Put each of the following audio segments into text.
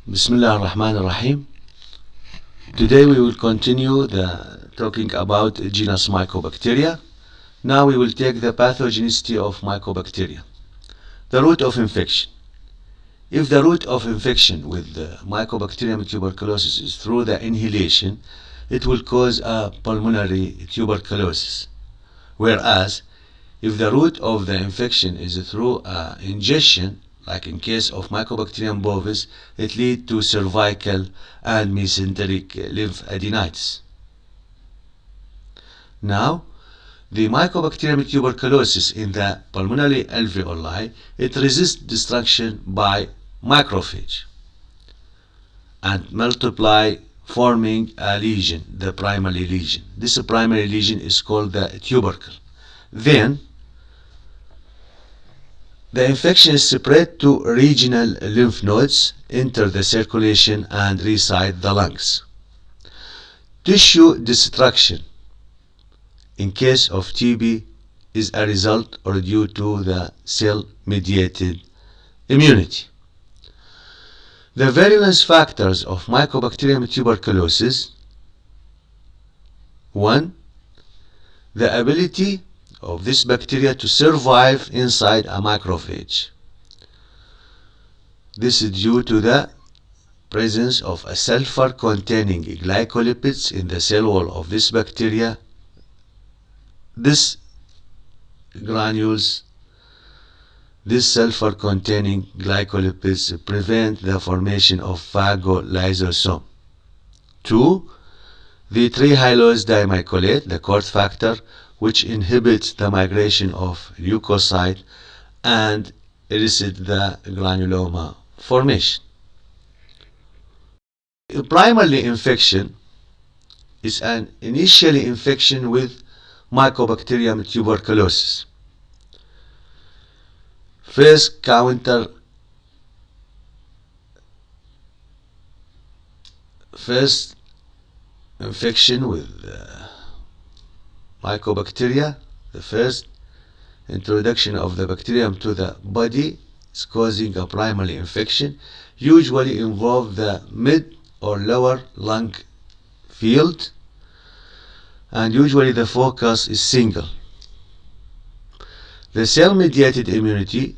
Bismillah ar-Rahman ar-Rahim. Today we will continue talking about genus Mycobacteria. Now we will take the pathogenicity of Mycobacteria. The route of infection. If the route of infection with the Mycobacterium tuberculosis is through the inhalation, it will cause a pulmonary tuberculosis. Whereas, if the route of the infection is through ingestion, like in case of Mycobacterium bovis, it leads to cervical and mesenteric lymphadenitis. Now, the Mycobacterium tuberculosis in the pulmonary alveoli, it resists destruction by macrophage and multiply, forming a lesion, the primary lesion. This primary lesion is called the tubercle. Then, the infection is spread to regional lymph nodes, enter the circulation and reside the lungs. Tissue destruction in case of TB is a result or due to the cell-mediated immunity. The virulence factors of Mycobacterium tuberculosis: 1. The ability of this bacteria to survive inside a macrophage. This is due to the presence of a sulfur-containing glycolipids in the cell wall of this bacteria. This sulfur-containing glycolipids prevent the formation of phagolysosome. 2. The trihylose dimycolate, the court factor, which inhibits the migration of leukocyte and elicit the granuloma formation. Primary infection is an initial infection with Mycobacterium tuberculosis. First infection with Mycobacteria, the first introduction of the bacterium to the body is causing a primary infection, usually involve the mid or lower lung field, and usually the focus is single. The cell-mediated immunity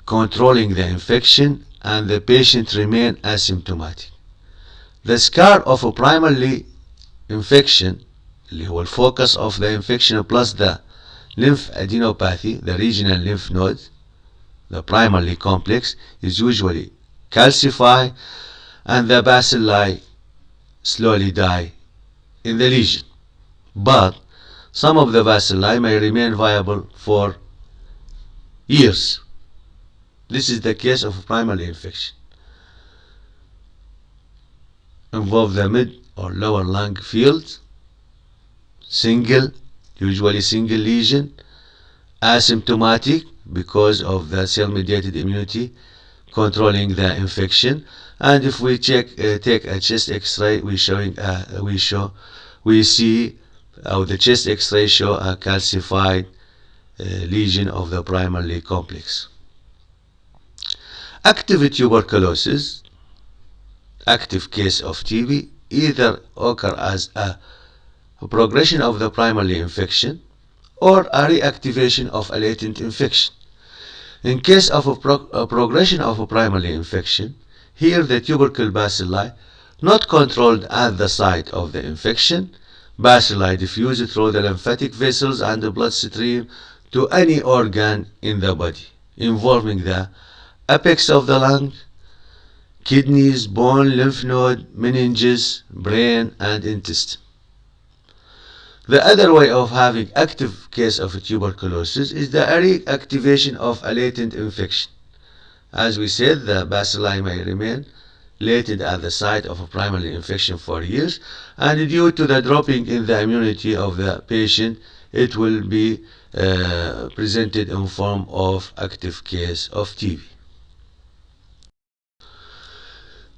controlling the infection and the patient remain asymptomatic. The scar of a primary infection, اللي هو الفocus of the infection plus the lymphadenopathy, the regional lymph node, the primary complex, is usually calcified and the bacilli slowly die in the lesion. But some of the bacilli may remain viable for years. This is the case of primary infection. Involve the mid or lower lung field, usually single lesion, asymptomatic because of the cell-mediated immunity controlling the infection. And if we take a chest X-ray, the chest X-ray show a calcified lesion of the primary complex. Active tuberculosis, active case of TB, either occur as a progression of the primary infection or a reactivation of a latent infection. In case of a progression of a primary infection, here the tubercle bacilli not controlled at the site of the infection, bacilli diffuse through the lymphatic vessels and the bloodstream to any organ in the body, involving the apex of the lung, kidneys, bone, lymph node, meninges, brain, and intestine. The other way of having active case of tuberculosis is the reactivation of a latent infection. As we said, the bacilli may remain latent at the site of a primary infection for years, and due to the dropping in the immunity of the patient, it will be presented in form of active case of TB.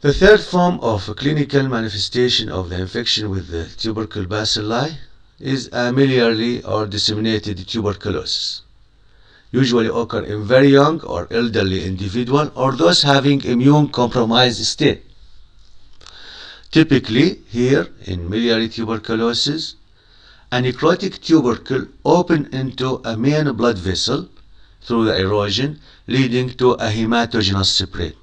The third form of clinical manifestation of the infection with the tubercle bacilli is a miliary or disseminated tuberculosis. Usually occur in very young or elderly individual or those having immune compromised state. Typically, here in miliary tuberculosis, a necrotic tubercle open into a main blood vessel through the erosion, leading to a hematogenous spread.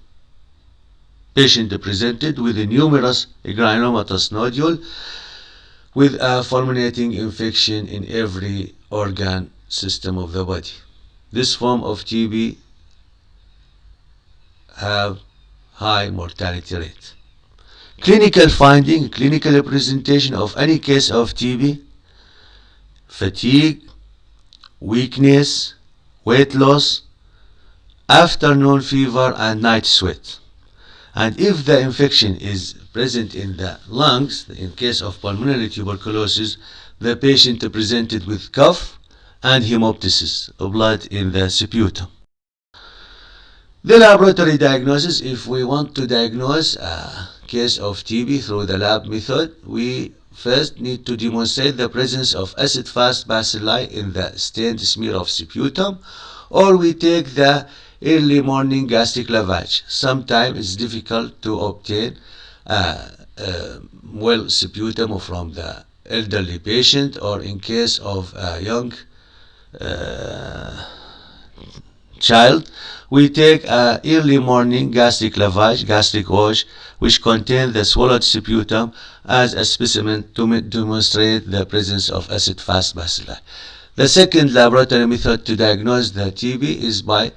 Patient presented with a numerous granulomatous nodule with a fulminating infection in every organ system of the body. This form of TB have high mortality rate. Clinical finding, clinical presentation of any case of TB: fatigue, weakness, weight loss, afternoon fever, and night sweat. And if the infection is present in the lungs, in case of pulmonary tuberculosis, the patient presented with cough and hemoptysis of blood in the sputum. The laboratory diagnosis: if we want to diagnose a case of TB through the lab method, we first need to demonstrate the presence of acid-fast bacilli in the stained smear of sputum, or we take the early morning gastric lavage. Sometimes it's difficult to obtain well sputum from the elderly patient, or in case of a young child, we take a early morning gastric lavage, gastric wash, which contains the swallowed sputum as a specimen to demonstrate the presence of acid-fast bacilli. The second laboratory method to diagnose the TB is by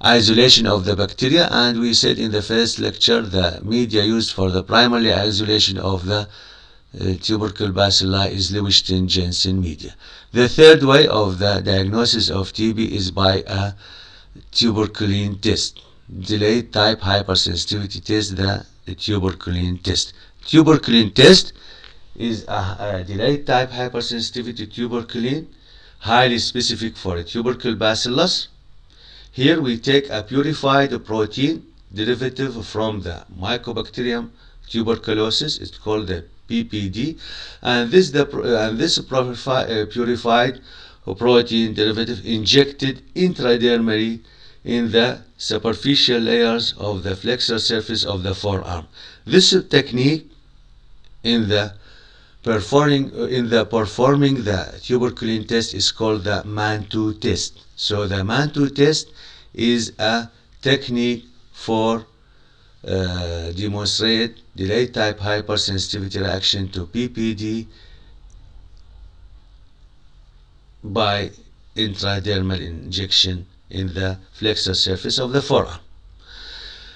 isolation of the bacteria, and we said in the first lecture the media used for the primary isolation of the tubercle bacilli is Lewishton-Jensen media. The third way of the diagnosis of TB is by a tuberculin test, delayed type hypersensitivity test, the tuberculin test. Tuberculin test is a delayed type hypersensitivity tuberculin, highly specific for a tubercle bacillus. Here we take a purified protein derivative from the Mycobacterium tuberculosis, it's called the PPD, and this purified protein derivative injected intradermally in the superficial layers of the flexor surface of the forearm. This technique in the performing the tuberculin test is called the Mantoux test. So the Mantoux test is a technique for demonstrate delayed type hypersensitivity reaction to PPD by intradermal injection in the flexor surface of the forearm.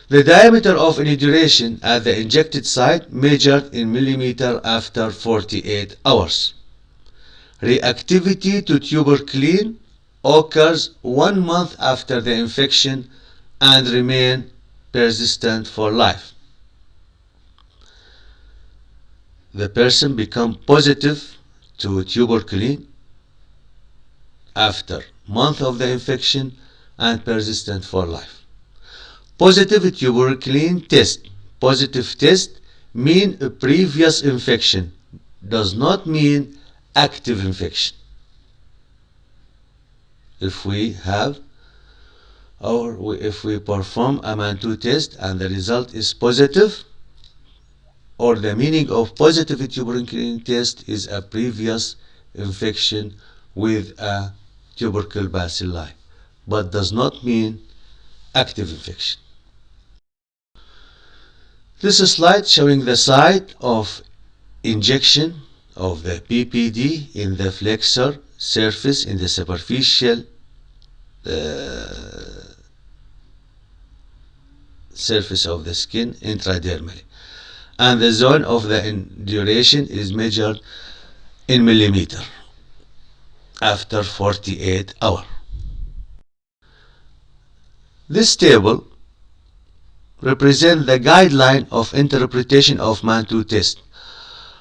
The diameter of induration at the injected site measured in millimeter after 48 hours. Reactivity to tuberculin occurs 1 month after the infection and remain persistent for life. The person becomes positive to tuberculin after month of the infection and persistent for life. Positive tuberculin test. Positive test mean a previous infection, does not mean active infection. If we have if we perform a Mantoux test and the result is positive, or the meaning of positive tuberculin test is a previous infection with a tubercle bacilli, but does not mean active infection. This is a slide showing the site of injection of the PPD in the flexor surface in the superficial surface of the skin intradermally, and the zone of the induration is measured in millimeter after 48 hours. This table represents the guideline of interpretation of Mantoux test.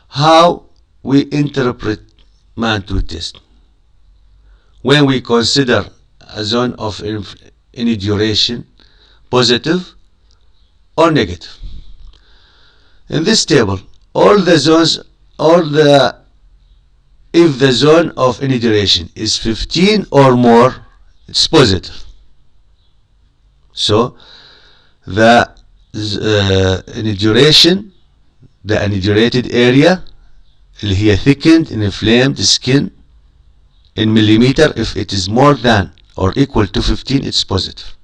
How we interpret Mantoux test when we consider a zone of induration positive or negative. In this table, if the zone of induration is 15 or more, it's positive. So the induration the anidulated area اللي هي thickened inflamed skin in millimeter. If it is more than or equal to 15, it's positive.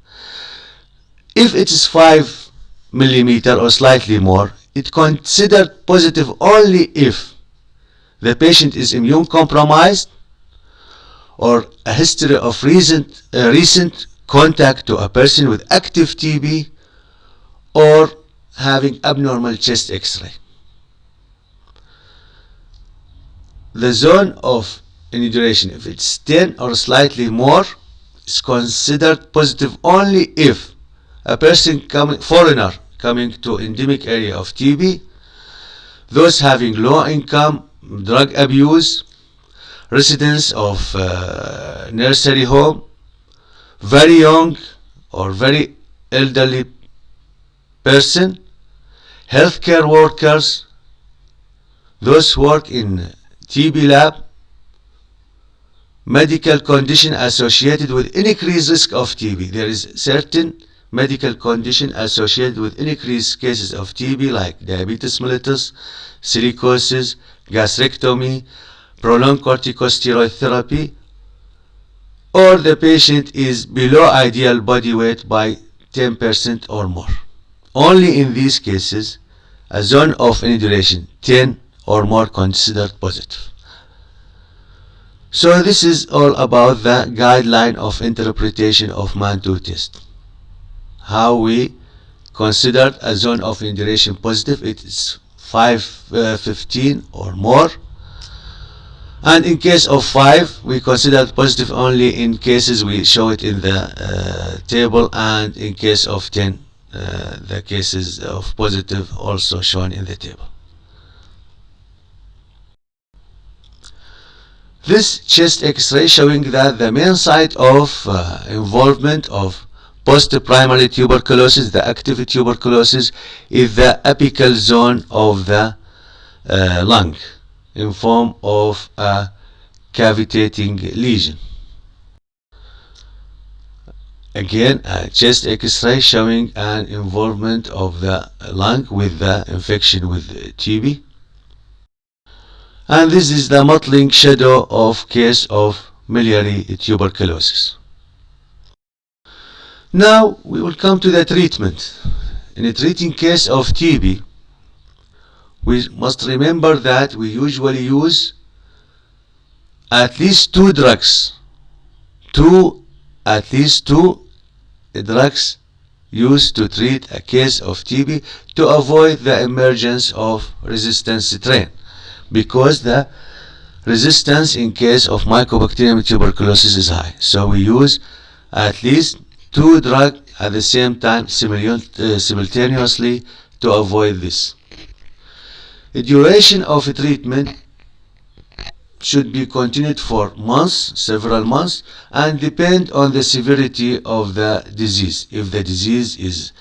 If it is 5 millimeter or slightly more, it's considered positive only if the patient is immune compromised or a history of recent contact to a person with active TB or having abnormal chest X-ray. The zone of inundation, if it's 10 or slightly more, is considered positive only if a foreigner coming to endemic area of TB, those having low income, drug abuse, residents of nursery home, very young or very elderly person, healthcare workers, those who work in TB lab, medical condition associated with increased risk of TB. There is certain medical condition associated with increased cases of TB like diabetes mellitus, silicosis, gastrectomy, prolonged corticosteroid therapy, or the patient is below ideal body weight by 10% or more. Only in these cases, a zone of inundation 10 or more considered positive. So this is all about the guideline of interpretation of MAN2 test. How we considered a zone of inundation positive, it is 515 or more. And in case of 5, we considered positive only in cases we show it in the table, and in case of 10, the cases of positive also shown in the table. This chest X-ray showing that the main site of involvement of post-primary tuberculosis, the active tuberculosis, is the apical zone of the lung in form of a cavitating lesion. Again, a chest X-ray showing an involvement of the lung with the infection with TB. And this is the mottling shadow of case of miliary tuberculosis. Now we will come to the treatment. In a treating case of TB, we must remember that we usually use at least two drugs. At least two drugs used to treat a case of TB to avoid the emergence of resistant strain, because the resistance in case of Mycobacterium tuberculosis is high. So we use at least two drugs at the same time simultaneously to avoid this. The duration of treatment should be continued for months, several months, and depend on the severity of the disease. If the disease is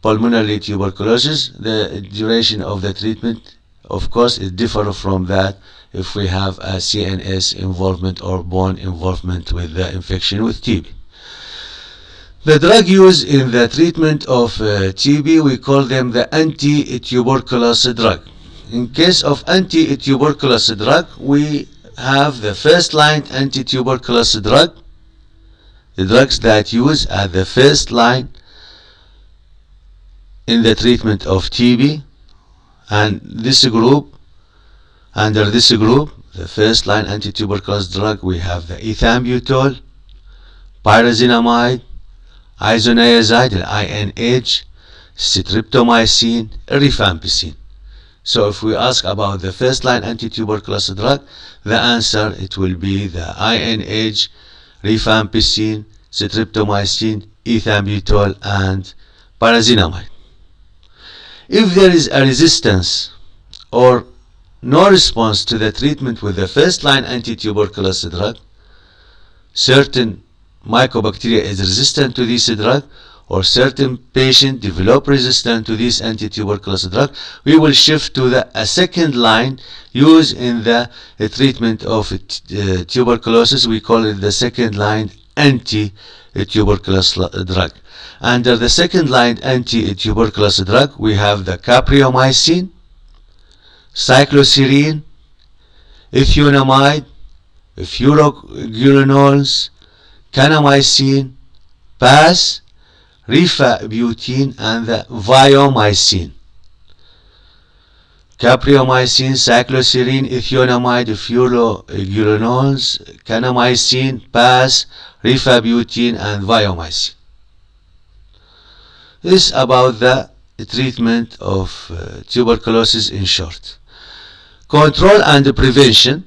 pulmonary tuberculosis, the duration of the treatment, of course, is different from that if we have a CNS involvement or bone involvement with the infection with TB. The drug used in the treatment of TB, we call them the anti-tuberculous drug. In case of anti-tuberculous drug, we have the first-line anti-tuberculous drug, the drugs that use at the first line in the treatment of TB. And this group, under this group, the first line anti-tuberculous drug, we have the ethambutol, pyrazinamide, isoniazid, INH, streptomycin, rifampicin. So if we ask about the first line anti-tuberculous drug, the answer it will be the INH, rifampicin, streptomycin, ethambutol, and pyrazinamide. If there is a resistance or no response to the treatment with the first line anti-tuberculous drug, certain mycobacteria is resistant to this drug, or certain patient develop resistance to this anti-tuberculous drug, we will shift to a second line used in the treatment of tuberculosis. We call it the second line anti-tuberculous drug. Under the second line anti-tuberculous drug, we have the capreomycin, cycloserine, ethionamide, furoguranols, kanamycin, PAS, rifabutine, and the viomycin. Capreomycin, cycloserine, ethionamide, furoguranols, kanamycin, PAS, rifabutine, and viomycin. This is about the treatment of tuberculosis in short. Control and prevention.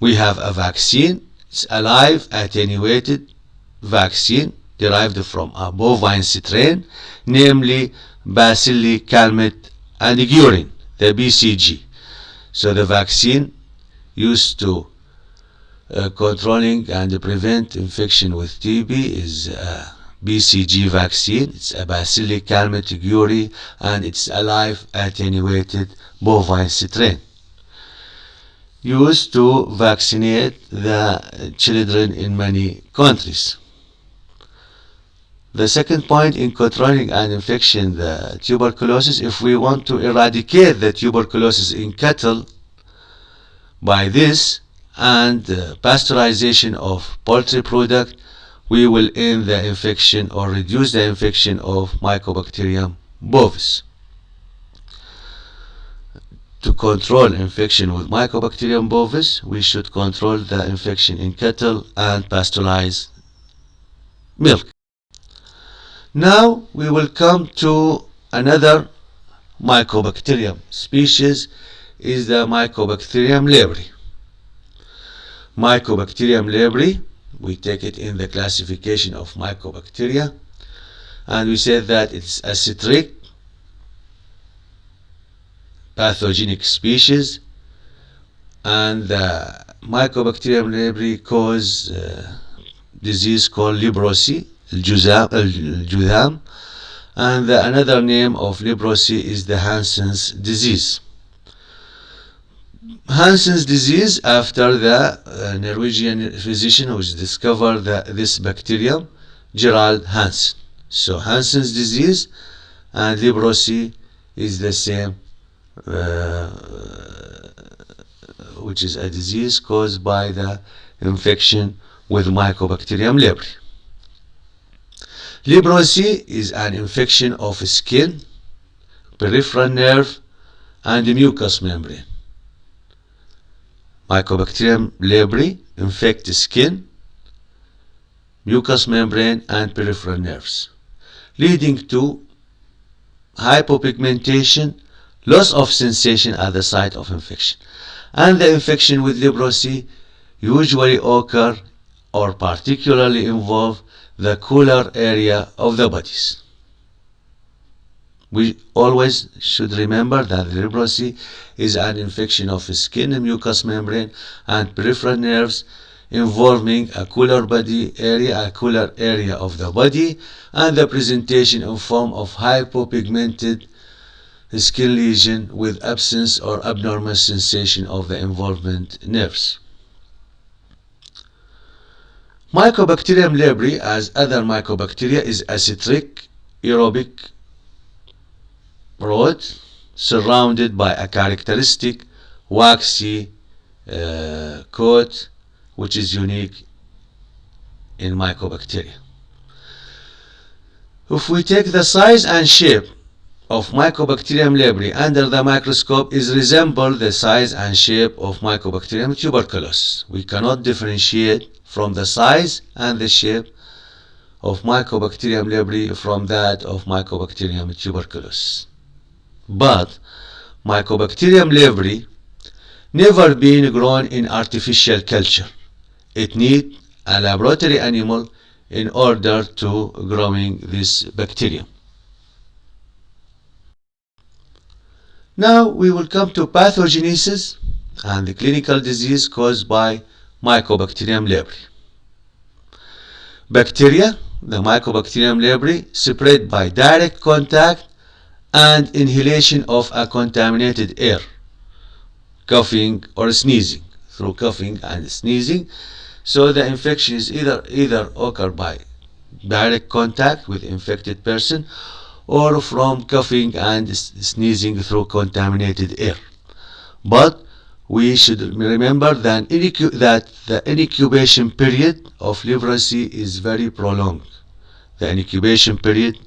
We have a vaccine. It's a live attenuated vaccine derived from a bovine strain, namely Bacilli calmette anigurin, the BCG. So the vaccine used to controlling and prevent infection with TB is a BCG vaccine. It's a Bacilli calmette anigurin, and it's a live attenuated bovine strain used to vaccinate the children in many countries. The second point in controlling an infection, the tuberculosis, if we want to eradicate the tuberculosis in cattle by this and pasteurization of poultry product, we will end the infection or reduce the infection of Mycobacterium bovis. To control infection with Mycobacterium bovis, we should control the infection in cattle and pasteurize milk. Now we will come to another Mycobacterium species, is the Mycobacterium leprae. Mycobacterium leprae, we take it in the classification of Mycobacteria, and we said that it's a citric pathogenic species, and the Mycobacterium leprae cause disease called leprosy, الجذام, and another name of leprosy is the Hansen's disease. Hansen's disease, after the Norwegian physician which discovered this bacterium, Gerald Hansen. So Hansen's disease and leprosy is the same, which is a disease caused by the infection with Mycobacterium leprae. Leprosy is an infection of skin, peripheral nerve, and the mucous membrane. Mycobacterium leprae infect the skin, mucous membrane, and peripheral nerves, leading to hypopigmentation, loss of sensation at the site of infection. And the infection with leprosy usually occur or particularly involve the cooler area of the bodies. We always should remember that leprosy is an infection of skin, mucous membrane, and peripheral nerves involving a cooler body area, a cooler area of the body, and the presentation in form of hypopigmented skin lesion with absence or abnormal sensation of the involvement nerves. Mycobacterium leprae, as other mycobacteria, is a citric aerobic rod surrounded by a characteristic waxy coat which is unique in Mycobacteria. If we take the size and shape of Mycobacterium leprae under the microscope, is resemble the size and shape of Mycobacterium tuberculosis. We cannot differentiate from the size and the shape of Mycobacterium leprae from that of Mycobacterium tuberculosis. But Mycobacterium leprae never been grown in artificial culture. It needs a laboratory animal in order to growing this bacterium. Now we will come to pathogenesis and the clinical disease caused by Mycobacterium leprae. Bacteria, the Mycobacterium leprae, spread by direct contact and inhalation of a contaminated air, coughing or sneezing, through coughing and sneezing. So the infection is either occur by direct contact with infected person or from coughing and sneezing through contaminated air. but we should remember that the incubation period of leprosy is very prolonged. The incubation period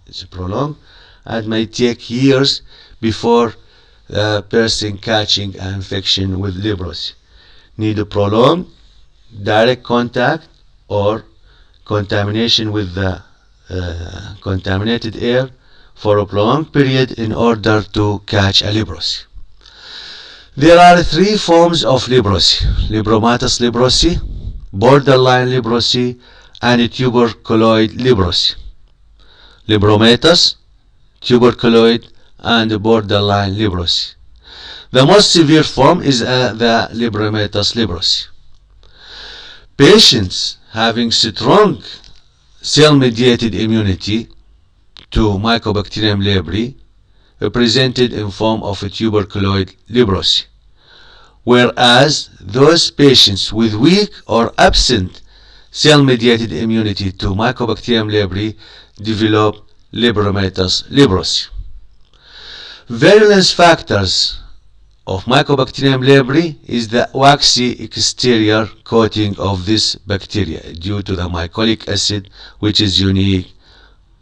is prolonged and may take years before the person catching an infection with leprosy. Need a prolonged direct contact or contamination with the contaminated air for a prolonged period in order to catch a leprosy. There are three forms of leprosy: libromatous leprosy, borderline leprosy, and tuberculoid leprosy. Libromatous, tuberculoid, and borderline leprosy. The most severe form is the libromatous leprosy. Patients having strong cell-mediated immunity to Mycobacterium leprae presented in form of a tuberculoid leprosy, whereas those patients with weak or absent cell-mediated immunity to Mycobacterium leprae develop libromatous leprosy. Virulence factors of Mycobacterium leprae is the waxy exterior coating of this bacteria due to the mycolic acid, which is unique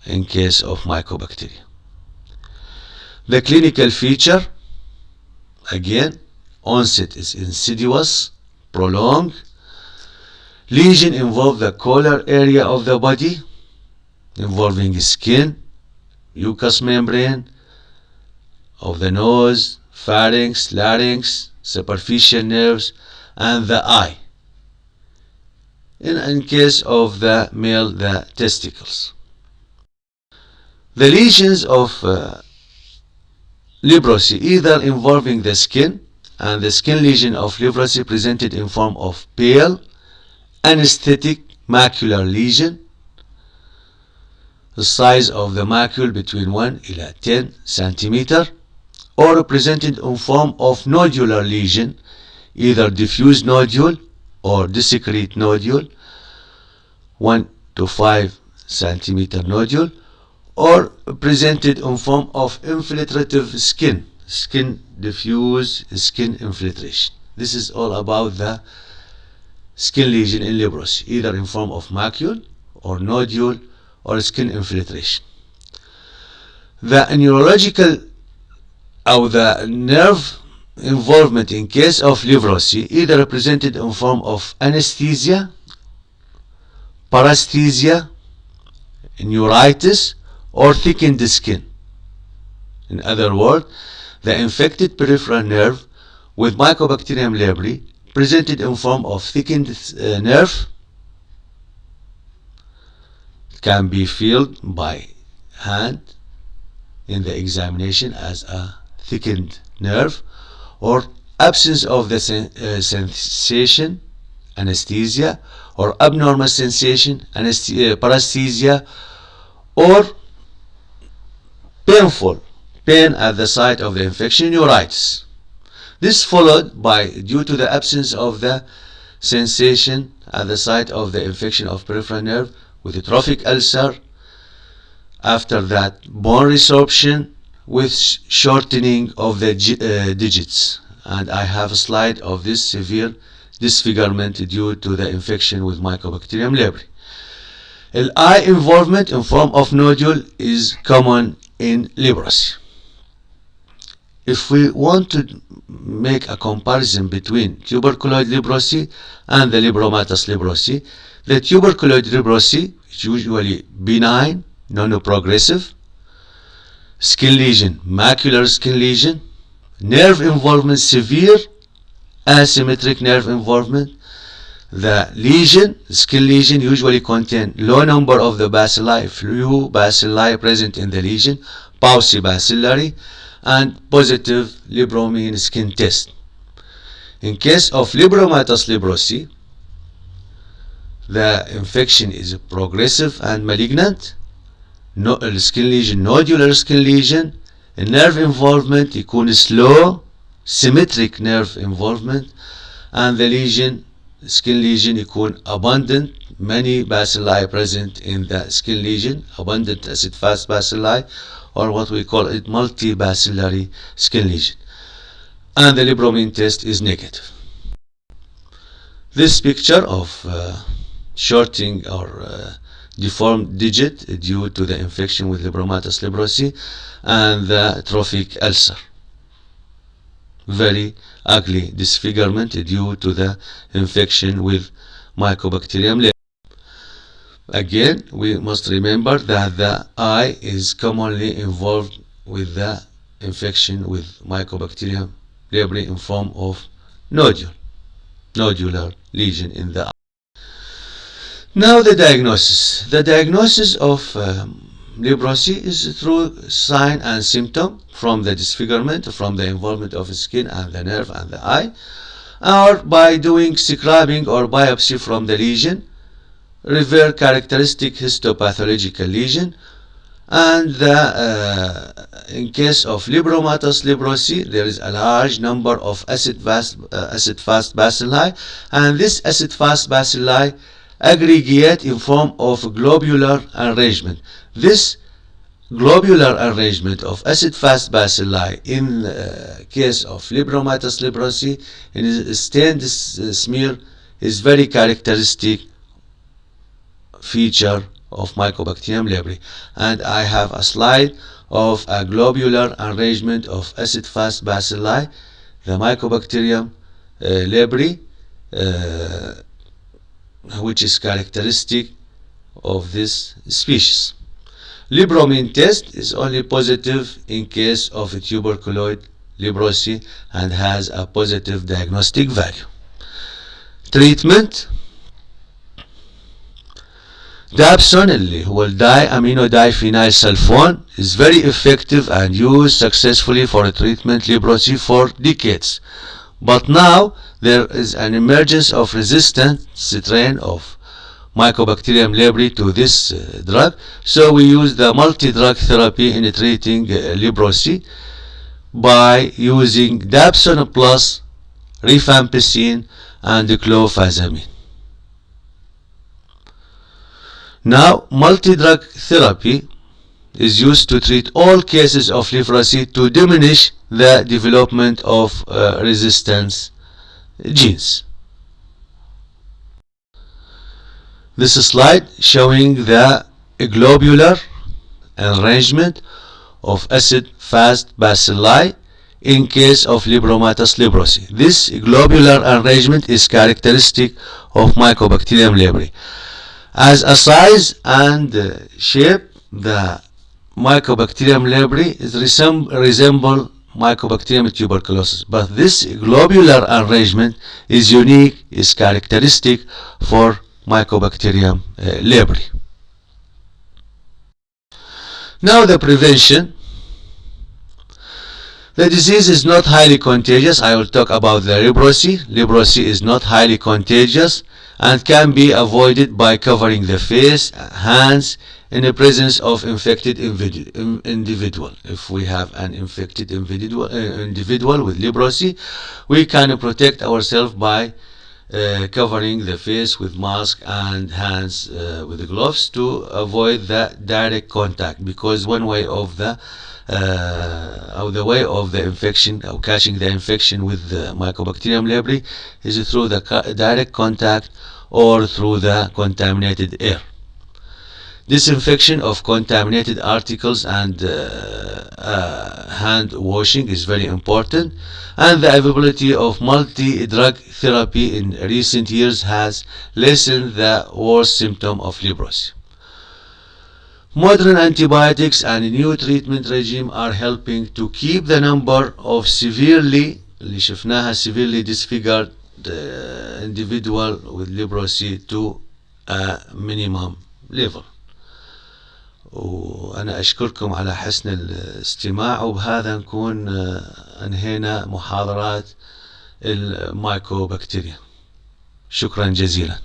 in case of Mycobacteria. The clinical feature, again, onset is insidious, prolonged. Lesion involve the collar area of the body, involving skin, mucous membrane of the nose, pharynx, larynx, superficial nerves, and the eye. In case of the male, the testicles. The lesions of leprosy either involving the skin, and the skin lesion of leprosy presented in form of pale, anesthetic macular lesion. The size of the macule between 1 to 10 cm, or presented in form of nodular lesion, either diffuse nodule or discrete nodule, 1 to 5 cm nodule, or presented in form of infiltrative skin diffuse skin infiltration. This is all about the skin lesion in leprosy, either in form of macule or nodule or skin infiltration. The neurological or the nerve involvement in case of leprosy either represented in form of anesthesia, paresthesia, neuritis, or thickened skin. In other words, the infected peripheral nerve with Mycobacterium leprae presented in form of thickened nerve can be felt by hand in the examination as a thickened nerve, or absence of the sensation, anesthesia, or abnormal sensation, paresthesia, or pain at the site of the infection, neuritis. This followed by, due to the absence of the sensation at the site of the infection of peripheral nerve, with a trophic ulcer. After that, bone resorption with shortening of the digits. And I have a slide of this severe disfigurement due to the infection with Mycobacterium leprae. Eye involvement in form of nodule is common in leprosy. If we want to make a comparison between tuberculoid leprosy and the libromatous leprosy, the tuberculoid leprosy is usually benign, non-progressive, skin lesion, macular skin lesion, nerve involvement severe, asymmetric nerve involvement. The lesion, skin lesion, usually contain low number of the bacilli, few bacilli present in the lesion, paucibacillary, and positive lepromine skin test. In case of libromatous leprosy, the infection is progressive and malignant. Skin lesion, nodular skin lesion, nerve involvement يكون slow, symmetric nerve involvement, and the lesion, skin lesion, يكون abundant, many bacilli present in the skin lesion, abundant acid-fast bacilli, or what we call it multibacillary skin lesion. and the Libromin test is negative. This picture of shorting or deformed digit due to the infection with Libromatus librosi and the trophic ulcer. Very ugly disfigurement due to the infection with Mycobacterium leprae. Again, we must remember that the eye is commonly involved with the infection with Mycobacterium leprae in form of nodular lesion in the eye. Now the diagnosis. The diagnosis of leprosy is through sign and symptom from the disfigurement, from the involvement of the skin and the nerve and the eye, or by doing scrubbing or biopsy from the lesion, revert characteristic histopathological lesion, and in case of Libromatus librosi, there is a large number of acid-fast bacilli, and this acid-fast bacilli aggregate in form of globular arrangement. This globular arrangement of acid-fast bacilli in case of Libromatus librosi in a stained smear is very characteristic feature of Mycobacterium leprae, and I have a slide of a globular arrangement of acid-fast bacilli, the Mycobacterium leprae, which is characteristic of this species. Libromin test is only positive in case of a tuberculoid leprosy and has a positive diagnostic value. Treatment: Dapsone, اللي هو diaminodiphenylsulfone, is very effective and used successfully for treatment leprosy for decades. But now there is an emergence of resistant strain of Mycobacterium leprae to this drug, so we use the multi-drug therapy in treating leprosy by using Dapsone plus rifampicin and clofazimine. Now, multi-drug therapy is used to treat all cases of leprosy to diminish the development of resistance genes. This slide showing the globular arrangement of acid-fast bacilli in case of Libromatus librosi. This globular arrangement is characteristic of Mycobacterium leprae. As a size and shape, the Mycobacterium leprae resemble Mycobacterium tuberculosis, but this globular arrangement is unique, is characteristic for Mycobacterium leprae. Now the prevention. The disease is not highly contagious. I will talk about the leprosy. Leprosy is not highly contagious and can be avoided by covering the face, hands, in the presence of infected individual. If we have an infected individual with leprosy, we can protect ourselves by covering the face with mask and hands with the gloves to avoid the direct contact, because one way of the way of the infection or catching the infection with the Mycobacterium leprae is through the direct contact or through the contaminated air. Disinfection of contaminated articles and hand washing is very important, and the availability of multi-drug therapy in recent years has lessened the worst symptom of leprosy. Modern antibiotics and new treatment regime are helping to keep the number of severely disfigured individual with leprosy to a minimum level. وأنا أشكركم على حسن الاستماع، وبهذا نكون أنهينا محاضرات المايكوبكتيريا. شكرا جزيلا.